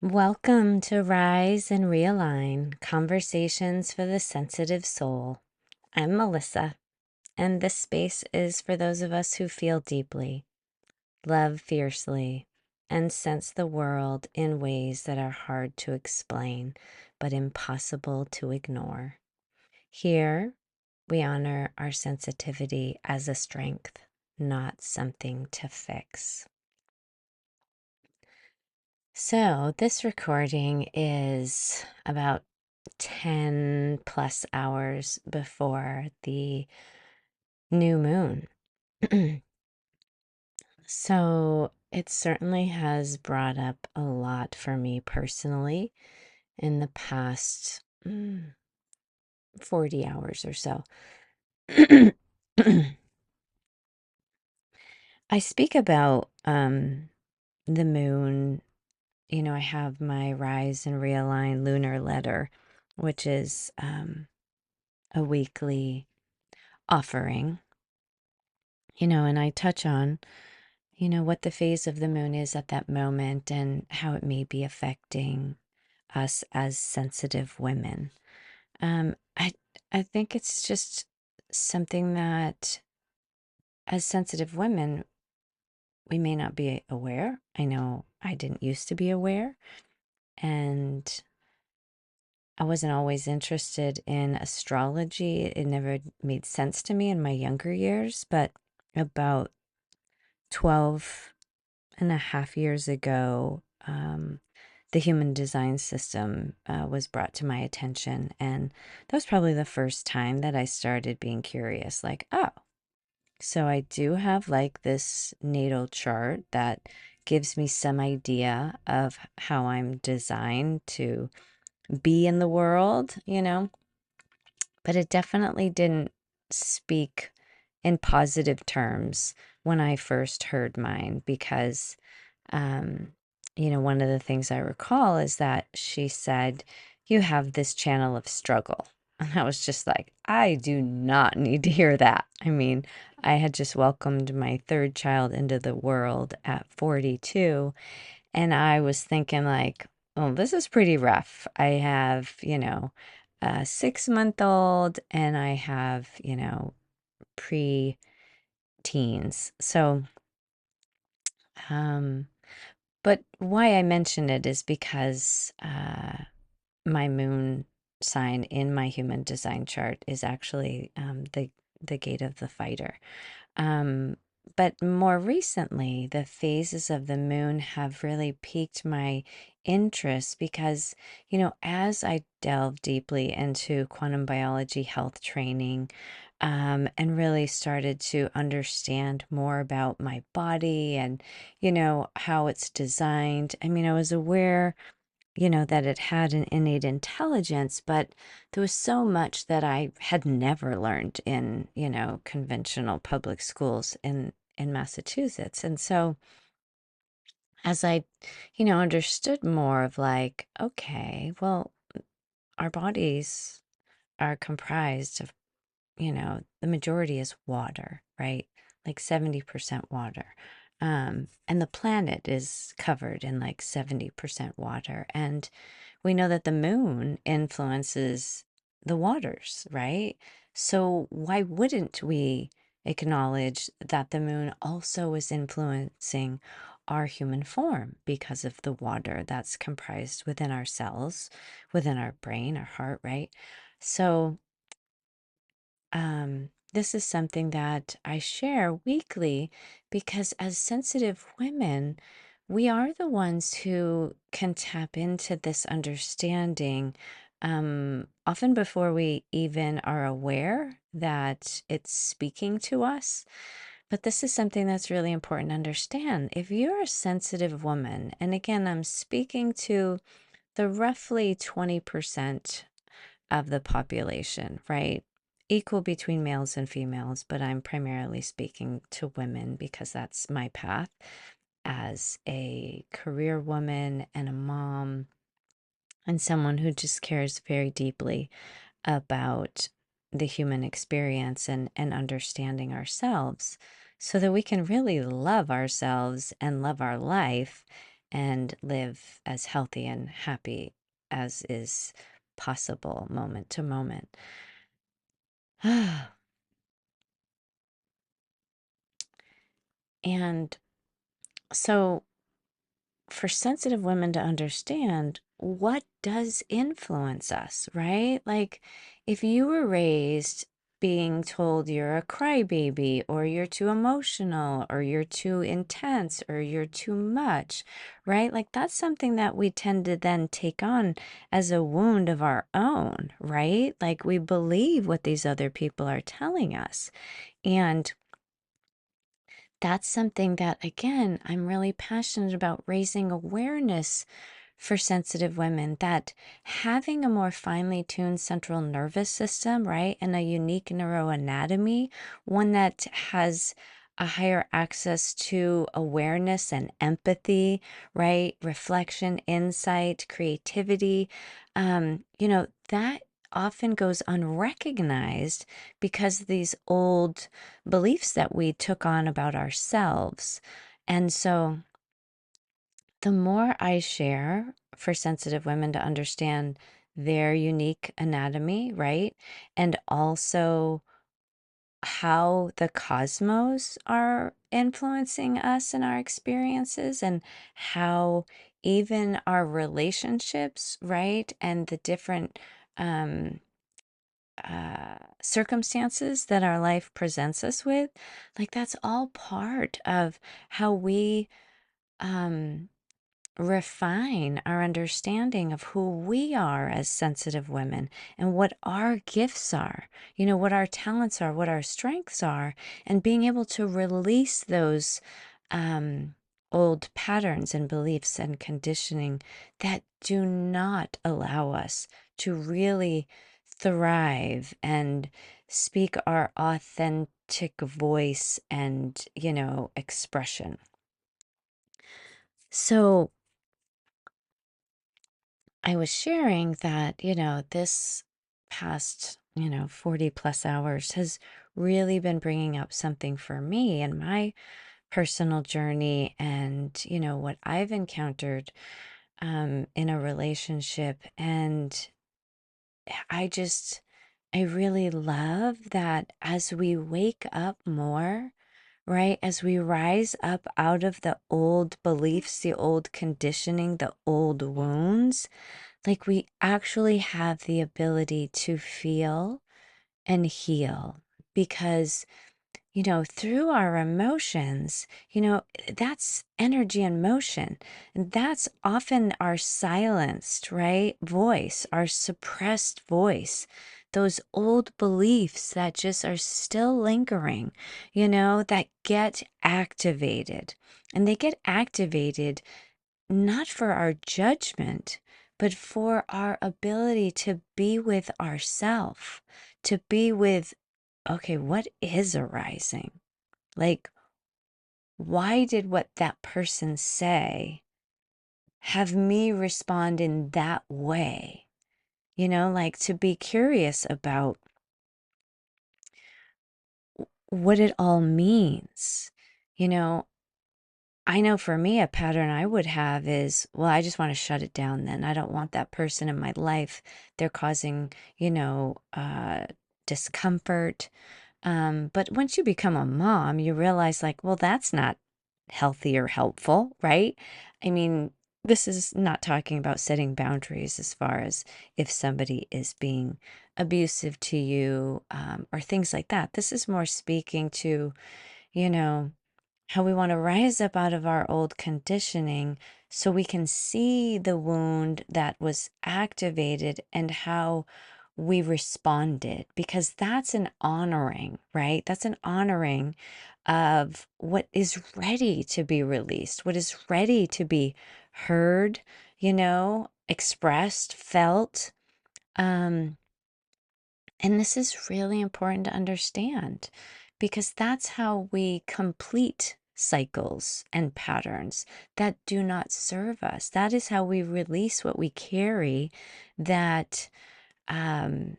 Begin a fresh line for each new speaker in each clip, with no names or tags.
Welcome to Rise and Realign Conversations for the Sensitive Soul. I'm Melissa, and this space is for those of us who feel deeply, love fiercely, and sense the world in ways that are hard to explain but impossible to ignore. Here, we honor our sensitivity as a strength, not something to fix. So, this recording is about 10 plus hours before the new moon. So, it certainly has brought up a lot for me personally in the past 40 hours or so. I speak about the moon. I have my Rise and Realign lunar letter, which is a weekly offering, and I touch on, what the phase of the moon is at that moment and how it may be affecting us as sensitive women. Um, I, I think it's just something that as sensitive women, we may not be aware. I know I didn't used to be aware, and I wasn't always interested in astrology. It never made sense to me in my younger years, but about 12 and a half years ago, the human design system was brought to my attention. And that was probably the first time that I started being curious, like, oh, so I do have like this natal chart that gives me some idea of how I'm designed to be in the world. But it definitely didn't speak in positive terms when I first heard mine because, um, one of the things I recall is that she said, "You have this channel of struggle." And I was just like, I do not need to hear that. I mean, I had just welcomed my third child into the world at 42, and I was thinking, like, oh, this is pretty rough. I have, a 6-month-old, and I have, pre teens. So, um, but why I mention it is because my moon sign in my human design chart is actually the gate of the fighter. Um, but more recently, the phases of the moon have really piqued my interest because, as I delve deeply into quantum biology health training, and really started to understand more about my body and, how it's designed. I mean, I was aware, that it had an innate intelligence, but there was so much that I had never learned in, conventional public schools in Massachusetts. And so as I, understood more of like, okay, well, our bodies are comprised of, the majority is water, right? Like 70% water. And the planet is covered in like 70% water. And we know that the moon influences the waters, right? So why wouldn't we acknowledge that the moon also is influencing our human form because of the water that's comprised within our cells, within our brain, our heart, right? So, this is something that I share weekly because as sensitive women, we are the ones who can tap into this understanding, often before we even are aware that it's speaking to us. But this is something that's really important to understand. If you're a sensitive woman, and again, I'm speaking to the roughly 20% of the population, right? Equal between males and females, but I'm primarily speaking to women because that's my path as a career woman and a mom and someone who just cares very deeply about the human experience and understanding ourselves so that we can really love ourselves and love our life and live as healthy and happy as is possible moment to moment. And so, for sensitive women to understand what does influence us, right? Like, if you were raised being told you're a crybaby, or you're too emotional, or you're too intense, or you're too much, right? Like, that's something that we tend to then take on as a wound of our own, right? Like, we believe what these other people are telling us. And that's something that, again, I'm really passionate about raising awareness for sensitive women, that having a more finely tuned central nervous system, right, and a unique neuroanatomy, one that has a higher access to awareness and empathy, right, reflection, insight, creativity, that often goes unrecognized because of these old beliefs that we took on about ourselves. And so, the more I share for sensitive women to understand their unique anatomy, right? And also how the cosmos are influencing us and our experiences, and how even our relationships, right? And the different um, circumstances that our life presents us with, like that's all part of how we um, refine our understanding of who we are as sensitive women and what our gifts are, what our talents are, what our strengths are, and being able to release those um, old patterns and beliefs and conditioning that do not allow us to really thrive and speak our authentic voice and, expression. So, I was sharing that, this past, 40 plus hours has really been bringing up something for me and my personal journey, and, what I've encountered in a relationship. And I just, I really love that as we wake up more, right? As we rise up out of the old beliefs, the old conditioning, the old wounds, like we actually have the ability to feel and heal, because, through our emotions, that's energy and motion. And that's often our silenced, right, voice, our suppressed voice. Those old beliefs that just are still lingering, that get activated. And they get activated not for our judgment, but for our ability to be with ourself, to be with, okay, what is arising? Like, why did what that person say have me respond in that way? Like to be curious about what it all means. You know, I know for me, a pattern I would have is, well, I just want to shut it down then. I don't want that person in my life. They're causing, discomfort. But once you become a mom, you realize, like, well, that's not healthy or helpful, right? I mean, this is not talking about setting boundaries as far as if somebody is being abusive to you, or things like that. This is more speaking to, you know, how we want to rise up out of our old conditioning so we can see the wound that was activated and how we responded, because that's an honoring, right? That's an honoring of what is ready to be released, what is ready to be heard, expressed, felt. Um, and this is really important to understand, because that's how we complete cycles and patterns that do not serve us. That is how we release what we carry that um,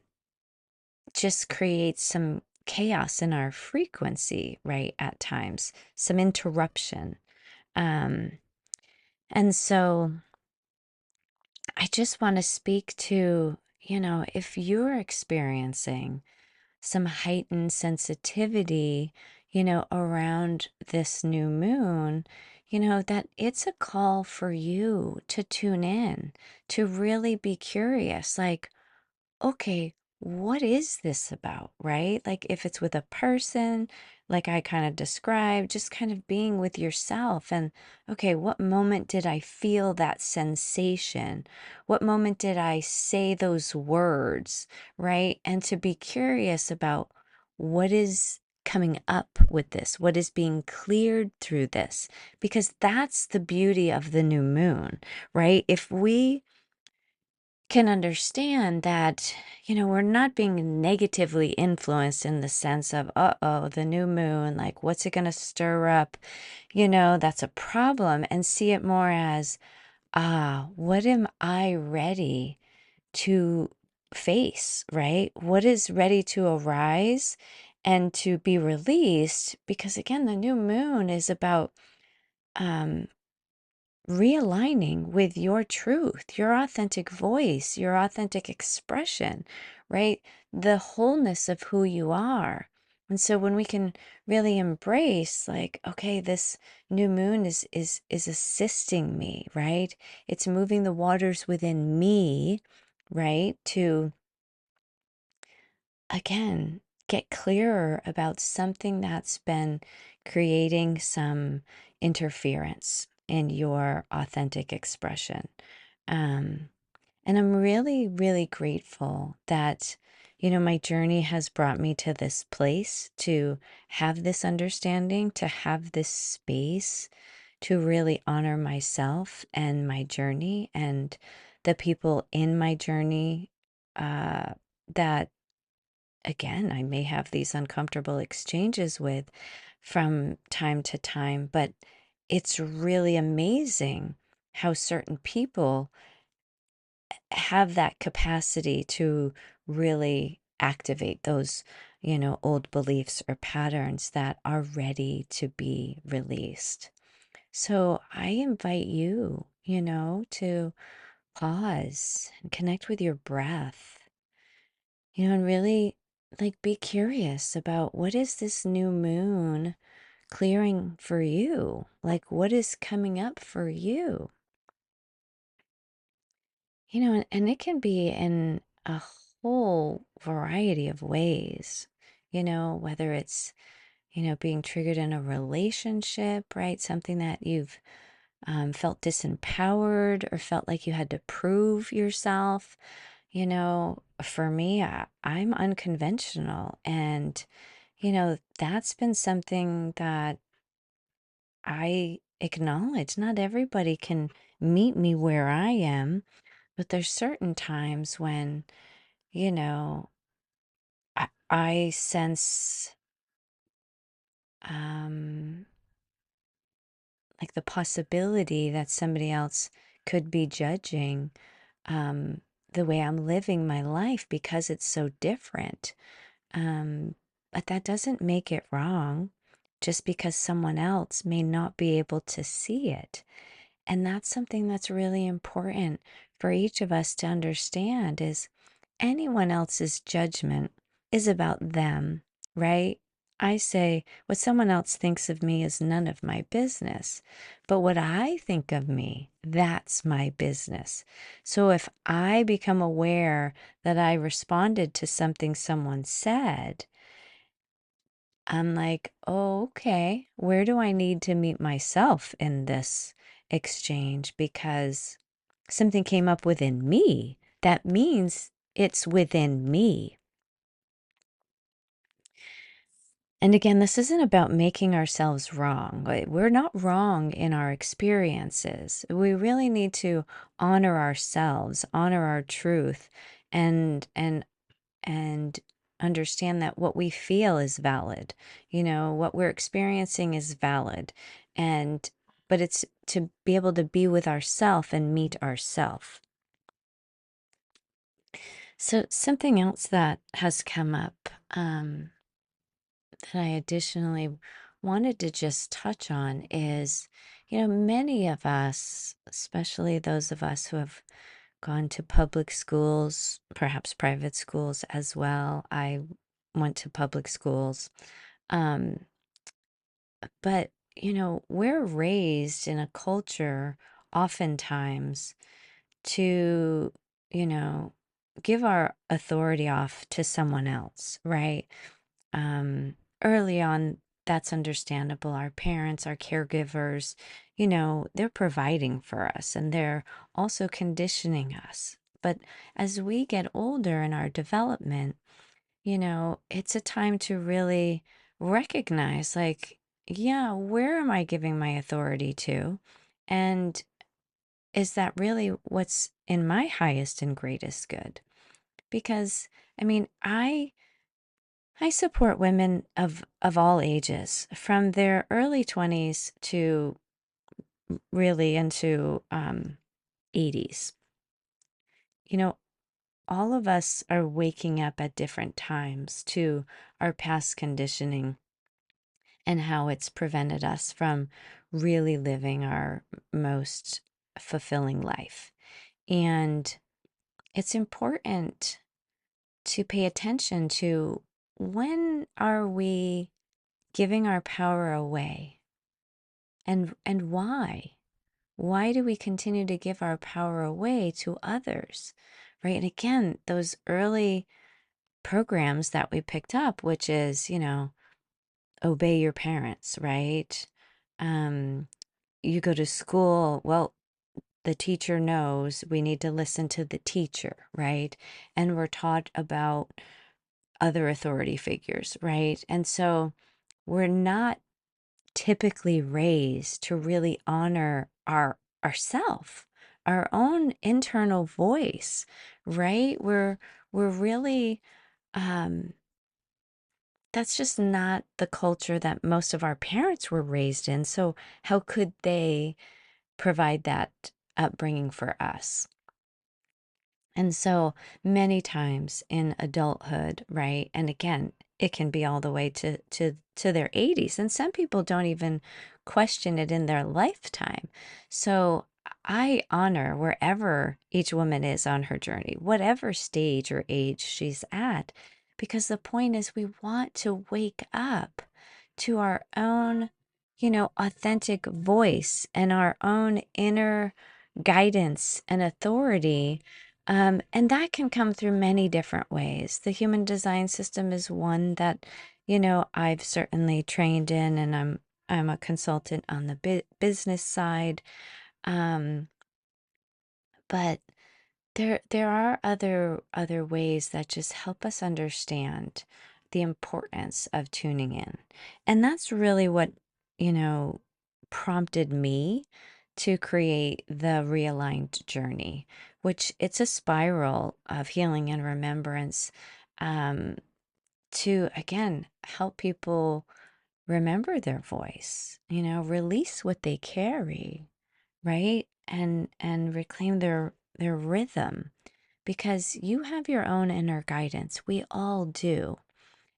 just creates some chaos in our frequency, right? At times, some interruption. Um, And so I just want to speak to, if you're experiencing some heightened sensitivity, around this new moon, that it's a call for you to tune in, to really be curious. Like, okay, what is this about, right? Like if it's with a person, like I kind of described, just kind of being with yourself and, okay, what moment did I feel that sensation? What moment did I say those words, right? And to be curious about what is coming up with this, what is being cleared through this, because that's the beauty of the new moon, right? If we can understand that, we're not being negatively influenced in the sense of, uh-oh, the new moon, like, what's it going to stir up? That's a problem. And see it more as, what am I ready to face, right? What is ready to arise and to be released? Because again, the new moon is about, um, realigning with your truth, your authentic voice, your authentic expression, right? The wholeness of who you are. And so when we can really embrace like, okay, this new moon is assisting me, right? It's moving the waters within me, right? To again, get clearer about something that's been creating some interference in your authentic expression. Um, and I'm really, really grateful that, my journey has brought me to this place to have this understanding, to have this space to really honor myself and my journey and the people in my journey that again, I may have these uncomfortable exchanges with from time to time, but it's really amazing how certain people have that capacity to really activate those, old beliefs or patterns that are ready to be released. So I invite you, to pause and connect with your breath, and really like be curious about what is this new moon clearing for you? Like what is coming up for you? And it can be in a whole variety of ways, whether it's, being triggered in a relationship, right? Something that you've felt disempowered or felt like you had to prove yourself. For me, I'm unconventional. And, that's been something that I acknowledge. Not everybody can meet me where I am, but there's certain times when, you know, I sense um, like the possibility that somebody else could be judging um, the way I'm living my life because it's so different. Um, but that doesn't make it wrong just because someone else may not be able to see it. And that's something that's really important for each of us to understand is anyone else's judgment is about them, right? I say what someone else thinks of me is none of my business. But what I think of me, that's my business. So if I become aware that I responded to something someone said, I'm like, oh, okay, where do I need to meet myself in this exchange? Because something came up within me. That means it's within me. And again, this isn't about making ourselves wrong. We're not wrong in our experiences. We really need to honor ourselves, honor our truth, and and understand that what we feel is valid. What we're experiencing is valid. And but it's to be able to be with ourself and meet ourself. So something else that has come up that I additionally wanted to just touch on is, Many of us, especially those of us who have gone to public schools, perhaps private schools as well. I went to public schools. Um, but we're raised in a culture oftentimes to, you know, give our authority off to someone else, right? Early on, that's understandable. Our parents, our caregivers, they're providing for us and they're also conditioning us. But as we get older in our development, it's a time to really recognize, like, yeah, where am I giving my authority to? And is that really what's in my highest and greatest good? Because, I mean, I support women of all ages, from their early 20s to really into 80s. You know, all of us are waking up at different times to our past conditioning and how it's prevented us from really living our most fulfilling life. And it's important to pay attention to, when are we giving our power away, and why? Why do we continue to give our power away to others? Right? And again, those early programs that we picked up, which is, obey your parents, right? Um, you go to school, well, the teacher knows we need to listen to the teacher, right? And we're taught about other authority figures, right? And so we're not typically raised to really honor ourself, our own internal voice, right? We're really um that's just not the culture that most of our parents were raised in. So how could they provide that upbringing for us? And so many times in adulthood, right? And again, it can be all the way to their 80s, and some people don't even question it in their lifetime. So I honor wherever each woman is on her journey, whatever stage or age she's at, because the point is, we want to wake up to our own, authentic voice and our own inner guidance and authority, and that can come through many different ways. The human design system is one that, I've certainly trained in, and I'm a consultant on the business side. Um, but there are other ways that just help us understand the importance of tuning in. And that's really what, you know, prompted me to create the realigned journey, which it's a spiral of healing and remembrance, um, to again help people remember their voice, release what they carry, right? And reclaim their rhythm, because you have your own inner guidance. We all do.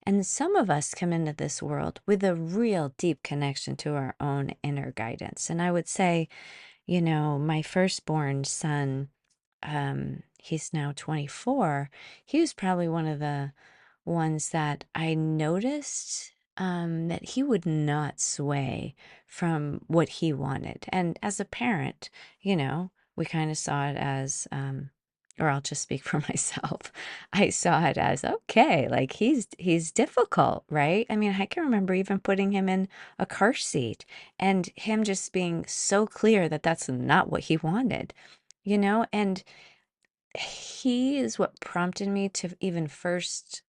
And some of us come into this world with a real deep connection to our own inner guidance. And I would say, my firstborn son, he's now 24. He was probably one of the ones that I noticed, that he would not sway from what he wanted. And as a parent, we kind of saw it as, or I'll just speak for myself. I saw it as, okay, like he's difficult, right? I mean, I can remember even putting him in a car seat and him just being so clear that that's not what he wanted, and he is what prompted me to even first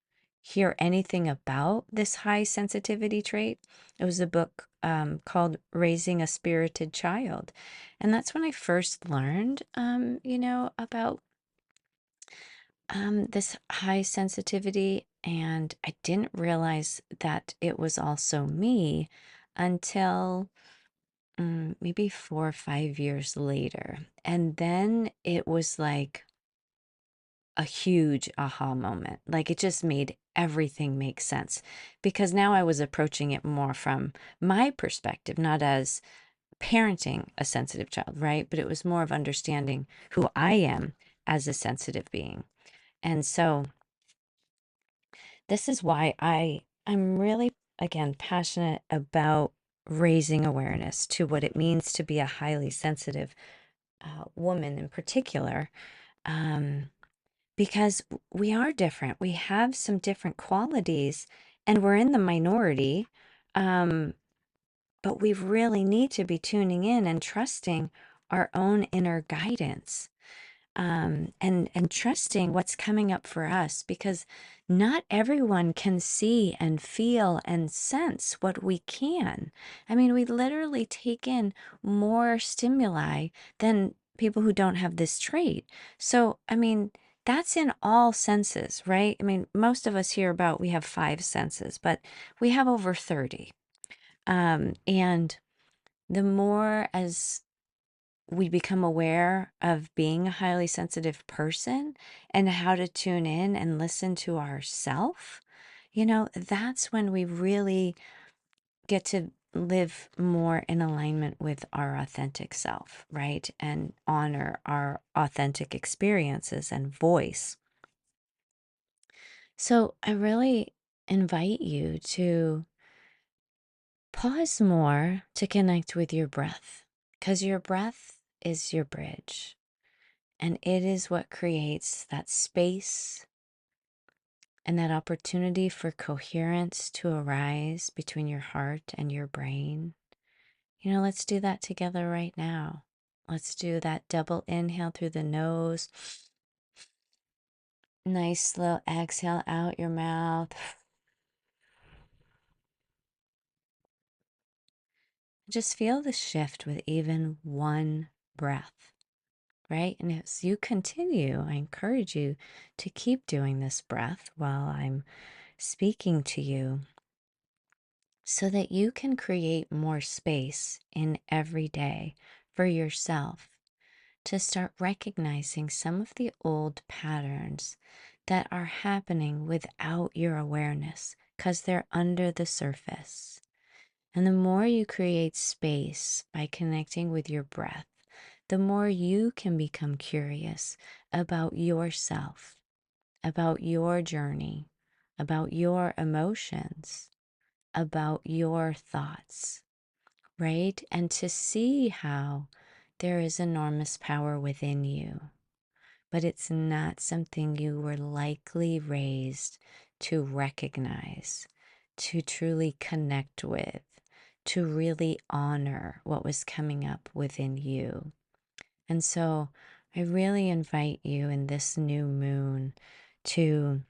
hear anything about this high sensitivity trait. It was a book, called Raising a Spirited Child. And that's when I first learned, about this high sensitivity. And I didn't realize that it was also me until, maybe 4 or 5 years later. And then it was like a huge aha moment. Like, it just made everything make sense, because now I was approaching it more from my perspective, not as parenting a sensitive child, right? But it was more of understanding who I am as a sensitive being. And so this is why I'm really, again, passionate about raising awareness to what it means to be a highly sensitive woman in particular, um, because we are different. We have some different qualities, and we're in the minority. Um, but we really need to be tuning in and trusting our own inner guidance, and trusting what's coming up for us, because not everyone can see and feel and sense what we can. I mean, we literally take in more stimuli than people who don't have this trait. So, I mean, that's in all senses, right? I mean, most of us hear about we have five senses, but we have over 30. And the more as we become aware of being a highly sensitive person and how to tune in and listen to ourself, that's when we really get to live more in alignment with our authentic self, right? And honor our authentic experiences and voice. So I really invite you to pause more to connect with your breath, because your breath is your bridge. And it is what creates that space and that opportunity for coherence to arise between your heart and your brain. Let's do that together right now. Let's do that double inhale through the nose. Nice slow exhale out your mouth. Just feel the shift with even one breath, right? And as you continue, I encourage you to keep doing this breath while I'm speaking to you, so that you can create more space in every day for yourself to start recognizing some of the old patterns that are happening without your awareness, because they're under the surface. And the more you create space by connecting with your breath, the more you can become curious about yourself, about your journey, about your emotions, about your thoughts, right? And to see how there is enormous power within you, but it's not something you were likely raised to recognize, to truly connect with, to really honor what was coming up within you. And so I really invite you in this new moon to,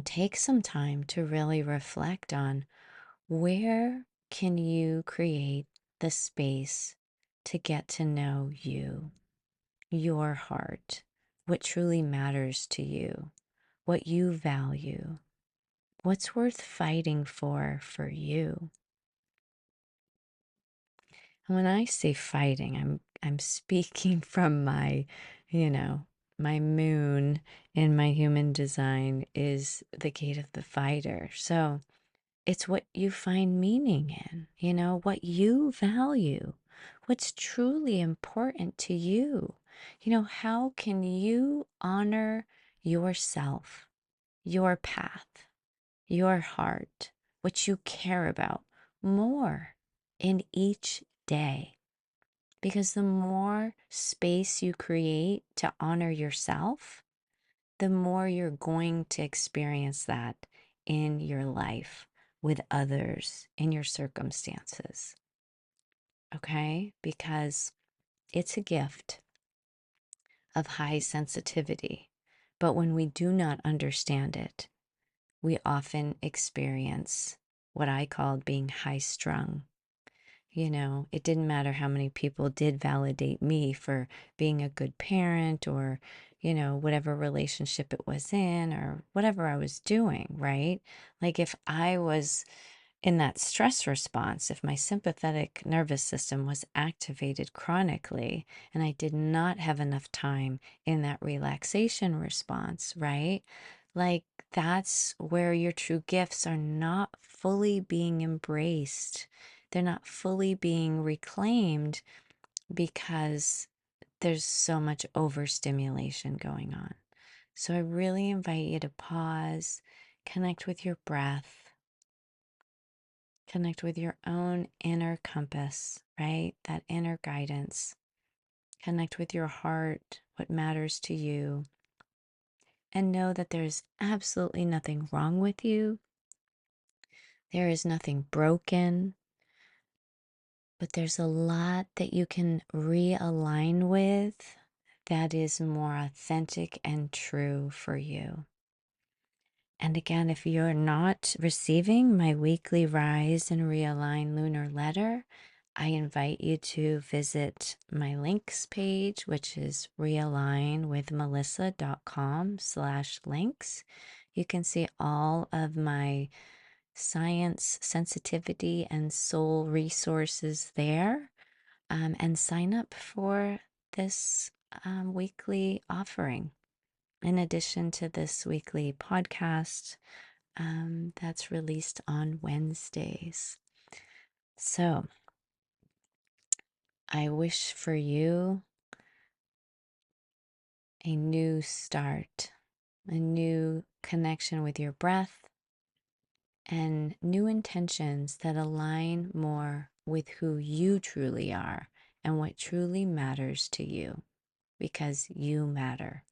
take some time to really reflect on, where can you create the space to get to know you, your heart, what truly matters to you, what you value, what's worth fighting for you? And when I say fighting, I'm speaking from you know, my moon in my human design is the gate of the fighter. So it's what you find meaning in, what you value, what's truly important to you. How can you honor yourself, your path, your heart, what you care about more in each day? Because the more space you create to honor yourself, the more you're going to experience that in your life, with others, in your circumstances. Okay? Because it's a gift of high sensitivity. But when we do not understand it, we often experience what I called being high strung. It didn't matter how many people did validate me for being a good parent, or, whatever relationship it was in, or whatever I was doing, right? Like, if I was in that stress response, if my sympathetic nervous system was activated chronically and I did not have enough time in that relaxation response, right? Like, that's where your true gifts are not fully being embraced. they're not fully being reclaimed because there's so much overstimulation going on. So I really invite you to pause, connect with your breath, connect with your own inner compass, right? That inner guidance. Connect with your heart, what matters to you, and know that there's absolutely nothing wrong with you. There is nothing broken, but there's a lot that you can realign with that is more authentic and true for you. And again, if you're not receiving my weekly Rise and Realign lunar letter, I invite you to visit my links page, which is realignwithmelissa.com/links. You can see all of my science, sensitivity, and soul resources there, and sign up for this weekly offering. In addition to this weekly podcast that's released on Wednesdays. So I wish for you a new start, a new connection with your breath, and new intentions that align more with who you truly are and what truly matters to you, because you matter.